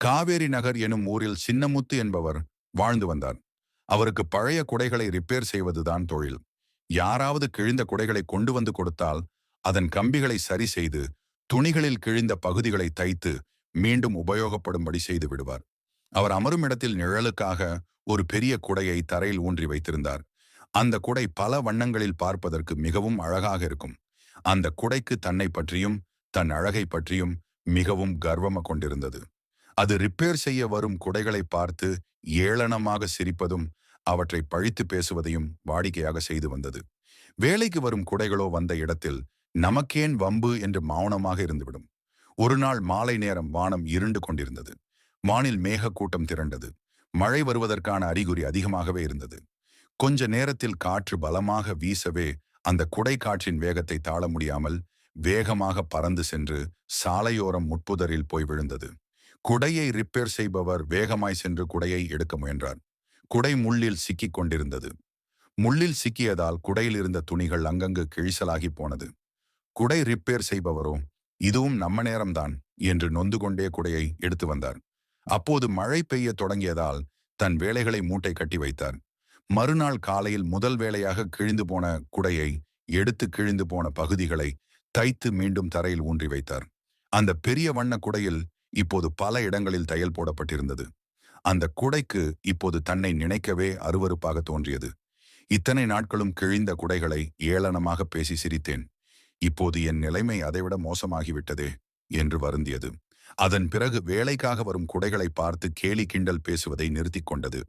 காவேரி நகர் எனும் ஊரில் சின்னமுத்து என்பவர் வாழ்ந்து வந்தார். அவருக்கு பழைய குடைகளை ரிப்பேர் செய்வதுதான் தொழில். யாராவது கிழிந்த குடைகளை கொண்டு வந்து கொடுத்தால் அதன் கம்பிகளை சரி செய்து துணிகளில் கிழிந்த பகுதிகளை தைத்து மீண்டும் உபயோகப்படும்படி செய்து விடுவார். அவர் அமரும் இடத்தில் நிழலுக்காக ஒரு பெரிய குடையை தரையில் ஊன்றி வைத்திருந்தார். அந்த குடை பல வண்ணங்களில் பார்ப்பதற்கு மிகவும் அழகாக இருக்கும். அந்த குடைக்கு தன்னை பற்றியும் தன் அழகை பற்றியும் மிகவும் கர்வம் கொண்டிருந்தது. அது ரிப்பேர் செய்ய வரும் குடைகளை பார்த்து ஏளனமாக சிரிப்பதும் அவற்றை பழித்து பேசுவதையும் வாடிக்கையாக செய்து வந்தது. வேலைக்கு வரும் குடைகளோ வந்த இடத்தில் நமக்கேன் வம்பு என்று மௌனமாக இருந்துவிடும். ஒரு நாள் மாலை நேரம் வானம் இருண்டு கொண்டிருந்தது. வானில் மேகக்கூட்டம் திரண்டது. மழை வருவதற்கான அறிகுறி அதிகமாகவே இருந்தது. கொஞ்ச நேரத்தில் காற்று பலமாக வீசவே அந்த குடை காற்றின் வேகத்தை தாழ முடியாமல் வேகமாக பறந்து சென்று சாலையோரம் முட்புதரில் போய் விழுந்தது. குடையை ரிப்பேர் செய்பவர் வேகமாய் சென்று குடையை எடுக்க முயன்றார். குடை முள்ளில் சிக்கிக் கொண்டிருந்தது. முள்ளில் சிக்கியதால் குடையில் இருந்த துணிகள் அங்கங்கு கிழிசலாகி போனது. குடை ரிப்பேர் செய்பவரோ இதுவும் நம்ம நேரம்தான் என்று நொந்து கொண்டே குடையை எடுத்து வந்தார். அப்போது மழை பெய்ய தொடங்கியதால் தன் வேலைகளை மூட்டை கட்டி வைத்தார். மறுநாள் காலையில் முதல் வேளையாக கிழிந்து போன குடையை எடுத்து கிழிந்து போன பகுதிகளை தைத்து மீண்டும் தரையில் ஊன்றி வைத்தார். அந்த பெரிய வண்ண குடையில் இப்போது பல இடங்களில் தையல் போடப்பட்டிருந்தது. அந்த குடைக்கு இப்போது தன்னை நினைக்கவே அருவருப்பாக தோன்றியது. இத்தனை நாட்களும் கிழிந்த குடைகளை ஏளனமாக பேசி சிரித்தேன். இப்போது என் நிலைமை அதைவிட மோசமாகிவிட்டதே என்று வருந்தியது. அதன் பிறகு வேலைக்காக வரும் குடைகளை பார்த்து கேலி கிண்டல் பேசுவதை நிறுத்திக் கொண்டது.